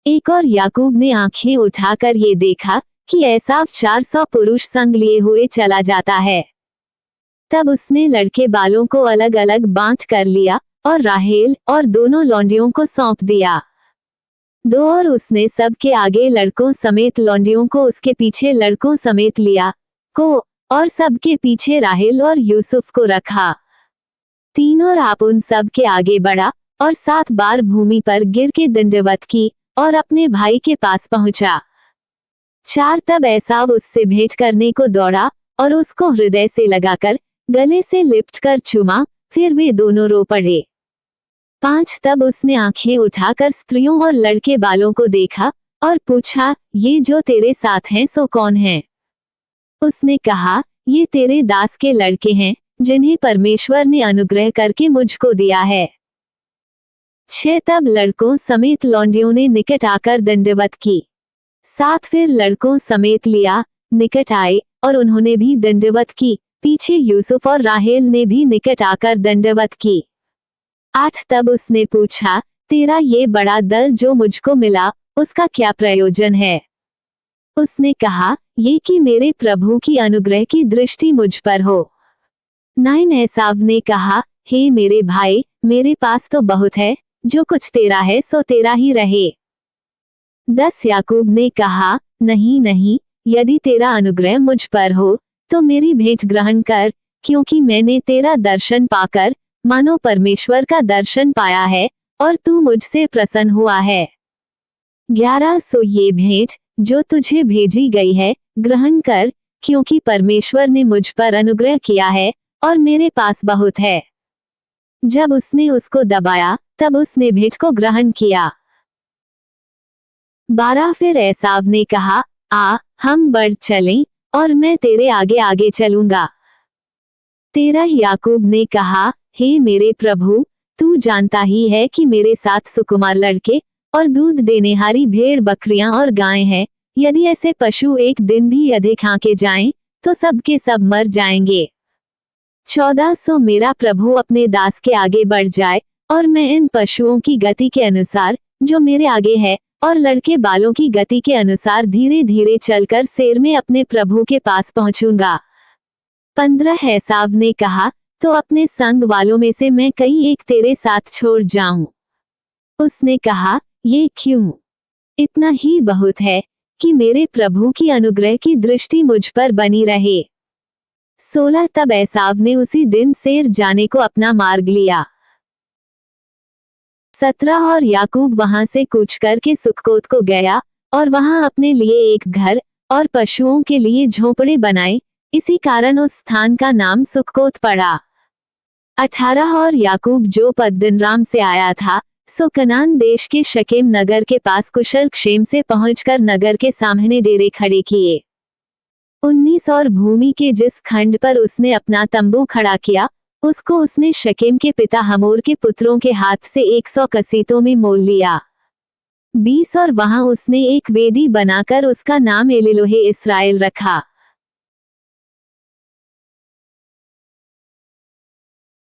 एक और याकूब ने आंखें उठाकर ये देखा कि एसाव 400 पुरुष संग लिए हुए चला जाता है। तब उसने लड़के बालों को अलग अलग बांट कर लिया और राहेल और दोनों लौंडियों को सौंप दिया। दो और उसने सबके आगे लड़कों समेत लौंडियों को, उसके पीछे लड़कों समेत लिया को, और सबके पीछे राहेल और यूसुफ को रखा। 3 और आप उन सब के आगे बढ़ा और 7 बार भूमि पर गिर के दंडवत की और अपने भाई के पास पहुंचा। 4 तब एसाव उससे भेंट करने को दौड़ा और उसको हृदय से लगाकर गले से लिपट कर चूमा, फिर वे दोनों रो पड़े। 5 तब उसने आंखें उठाकर स्त्रियों और लड़के बालों को देखा और पूछा, ये जो तेरे साथ हैं सो कौन हैं? उसने कहा, ये तेरे दास के लड़के हैं जिन्हें परमेश्वर ने अनुग्रह करके मुझको दिया है। 6 तब लड़कों समेत लौंडियों ने निकट आकर दंडवत की। 7 फिर लड़कों समेत लिया निकट आए और उन्होंने भी दंडवत की। पीछे यूसुफ और राहेल ने भी निकट आकर दंडवत की। 8 तब उसने पूछा, तेरा ये बड़ा दल जो मुझको मिला उसका क्या प्रयोजन है? उसने कहा, ये कि मेरे प्रभु की अनुग्रह की दृष्टि मुझ पर हो। 9 एसाव ने कहा, हे मेरे भाई, मेरे पास तो बहुत है, जो कुछ तेरा है सो तेरा ही रहे। 10 याकूब ने कहा, नहीं नहीं, यदि तेरा अनुग्रह मुझ पर हो तो मेरी भेंट ग्रहण कर, क्योंकि मैंने तेरा दर्शन पाकर मानो परमेश्वर का दर्शन पाया है और तू मुझसे प्रसन्न हुआ है। 11 सो ये भेंट जो तुझे भेजी गई है ग्रहण कर, क्योंकि परमेश्वर ने मुझ पर अनुग्रह किया है और मेरे पास बहुत है। जब उसने उसको दबाया तब उसने भेंट को ग्रहण किया। 12 फिर एसाव ने कहा, आ हम बढ़ चलें और मैं तेरे आगे आगे चलूंगा। 13 याकूब ने कहा, हे मेरे प्रभु, तू जानता ही है कि मेरे साथ सुकुमार लड़के और दूध देनेहारी भेड़ बकरियां और गायें हैं। यदि ऐसे पशु एक दिन भी अधिक हाँके जाएं तो सब के सब मर जाएंगे। 14 सो मेरा प्रभु अपने दास के आगे बढ़ जाए और मैं इन पशुओं की गति के अनुसार जो मेरे आगे है और लड़के बालों की गति के अनुसार धीरे धीरे चलकर सेर में अपने प्रभु के पास पहुंचूंगा। 15 एसाव ने कहा, तो अपने संग वालों में से मैं कई एक तेरे साथ छोड़ जाऊं। उसने कहा, ये क्यों? इतना ही बहुत है कि मेरे प्रभु की अनुग्रह की दृष्टि मुझ पर बनी रहे। 16 तब एसाव ने उसी दिन सेर जाने को अपना मार्ग लिया। 17 और याकूब वहां से कूच करके सुक्कोत को गया और वहां अपने लिए एक घर और पशुओं के लिए झोंपड़े बनाए, इसी कारण उस स्थान का नाम सुक्कोत पड़ा। 18 और याकूब जो पद्दनराम से आया था सो कनान देश के शकेम नगर के पास कुशल क्षेम से पहुंचकर नगर के सामने डेरे खड़े किए। 19 और भूमि के जिस खंड पर उसने अपना तंबू खड़ा किया उसको उसने शकेम के पिता हमोर के पुत्रों के हाथ से 100 कसीतों में मोल लिया। 20 और वहां उसने एक वेदी बनाकर उसका नाम एलिलोहे इस्राएल रखा।